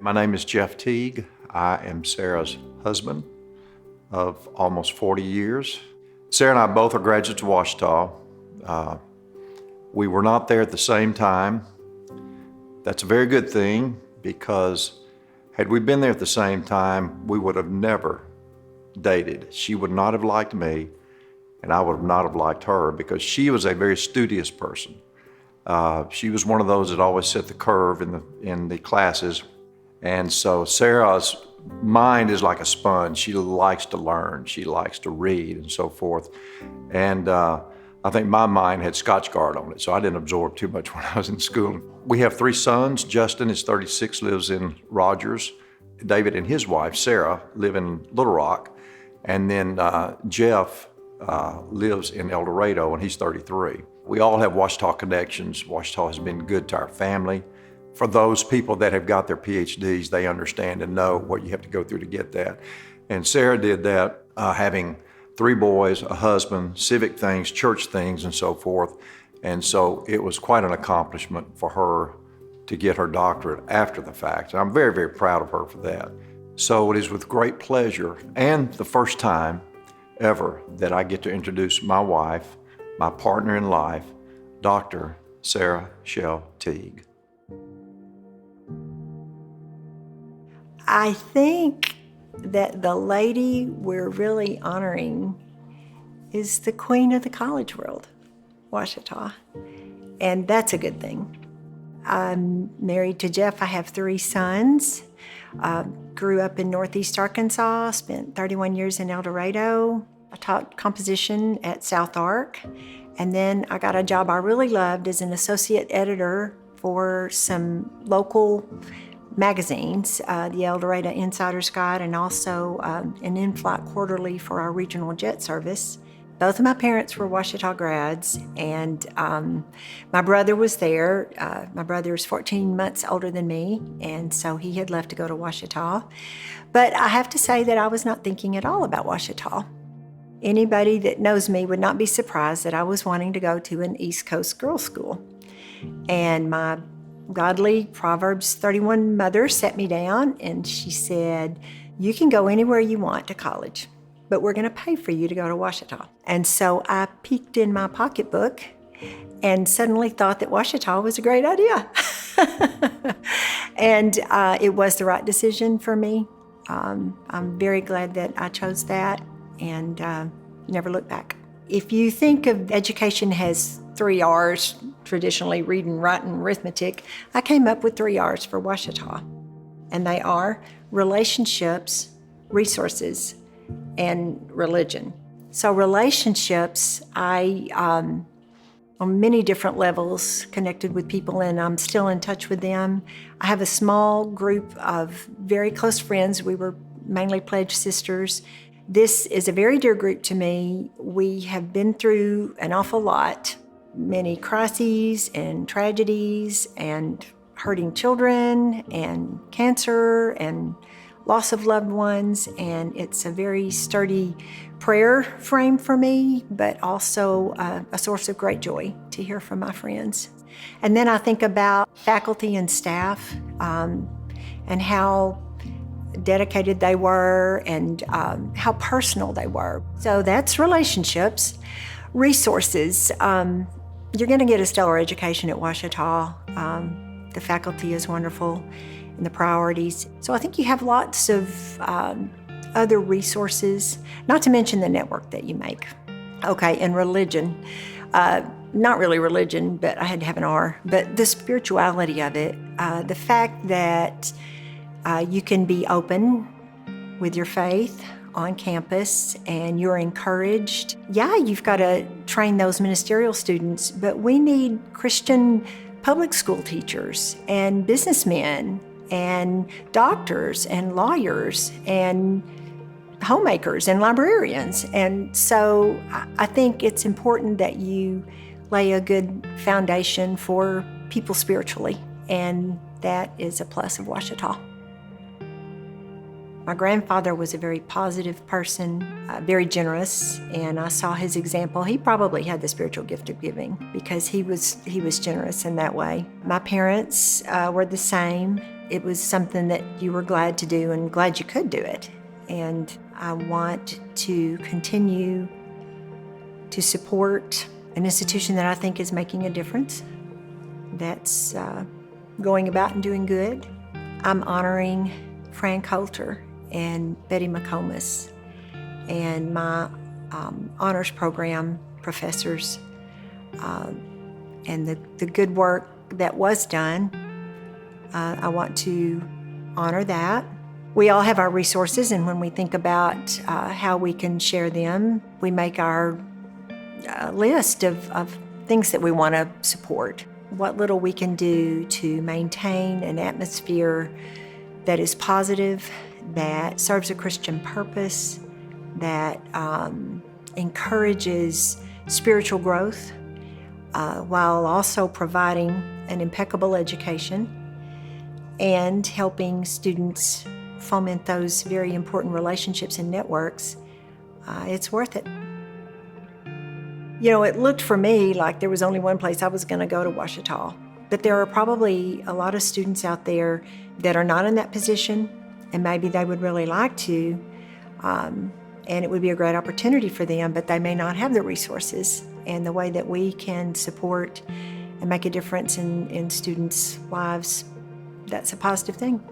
My name is Jeff Teague. I am Sarah's husband of almost 40 years. Sarah and I both are graduates of Ouachita. We were not there at the same time. That's a very good thing, because had we been there at the same time, we would have never dated. She would not have liked me, and I would not have liked her, because she was a very studious person. She was one of those that always set the curve in the classes. And so Sarah's mind is like a sponge. She likes to learn. She likes to read and so forth. And I think my mind had Scotchgard on it, so I didn't absorb too much when I was in school. We have 3 sons. Justin is 36, lives in Rogers. David and his wife, Sarah, live in Little Rock. And then Jeff lives in El Dorado, and he's 33. We all have Ouachita connections. Ouachita has been good to our family. For those people that have got their PhDs, they understand and know what you have to go through to get that. And Sarah did that, having 3 boys, a husband, civic things, church things, and so forth. And so it was quite an accomplishment for her to get her doctorate after the fact. And I'm very, very proud of her for that. So it is with great pleasure, and the first time ever, that I get to introduce my wife, my partner in life, Dr. Sarah Shell Teague. I think that the lady we're really honoring is the queen of the college world, Ouachita, and that's a good thing. I'm married to Jeff. I have 3 sons. Grew up in Northeast Arkansas, spent 31 years in El Dorado. I taught composition at South Ark, and then I got a job I really loved as an associate editor for some local magazines, the El Dorado Insider's Guide, and also an in-flight quarterly for our regional jet service. Both of my parents were Ouachita grads, and my brother was there. My brother is 14 months older than me, and so he had left to go to Ouachita. But I have to say that I was not thinking at all about Ouachita. Anybody that knows me would not be surprised that I was wanting to go to an East Coast girls' school. And my godly Proverbs 31 mother sat me down and she said, "You can go anywhere you want to college, but we're going to pay for you to go to Ouachita." And so I peeked in my pocketbook and suddenly thought that Ouachita was a great idea. And it was the right decision for me. I'm very glad that I chose that, and never looked back. If you think of education has 3 R's, traditionally reading, writing, arithmetic, I came up with 3 R's for Ouachita. And they are relationships, resources, and religion. So relationships, I, on many different levels, connected with people, and I'm still in touch with them. I have a small group of very close friends. We were mainly pledged sisters. This is a very dear group to me. We have been through an awful lot, many crises and tragedies and hurting children and cancer and loss of loved ones, and it's a very sturdy prayer frame for me, but also a source of great joy to hear from my friends. And then I think about faculty and staff and how dedicated they were and how personal they were. So that's relationships. Resources. You're going to get a stellar education at Ouachita. The faculty is wonderful, and the priorities. So I think you have lots of other resources, not to mention the network that you make. Okay, and religion. Not really religion, but I had to have an R, but the spirituality of it, the fact that you can be open with your faith on campus and you're encouraged. Yeah, you've got to train those ministerial students, but we need Christian public school teachers and businessmen and doctors and lawyers and homemakers and librarians. And so I think it's important that you lay a good foundation for people spiritually, and that is a plus of Ouachita. My grandfather was a very positive person, very generous, and I saw his example. He probably had the spiritual gift of giving because he was generous in that way. My parents were the same. it was something that you were glad to do and glad you could do it. And I want to continue to support an institution that I think is making a difference, that's going about and doing good. I'm honoring Fran Coulter and Betty McComas and my honors program professors and the good work that was done. I want to honor that. We all have our resources, and when we think about how we can share them, we make our list of things that we want to support. What little we can do to maintain an atmosphere that is positive, that serves a Christian purpose, that encourages spiritual growth, while also providing an impeccable education and helping students foment those very important relationships and networks, it's worth it. You know, it looked for me like there was only one place I was going to go to Ouachita, but there are probably a lot of students out there that are not in that position, and maybe they would really like to, and it would be a great opportunity for them, but they may not have the resources. And the way that we can support and make a difference in students' lives, that's a positive thing.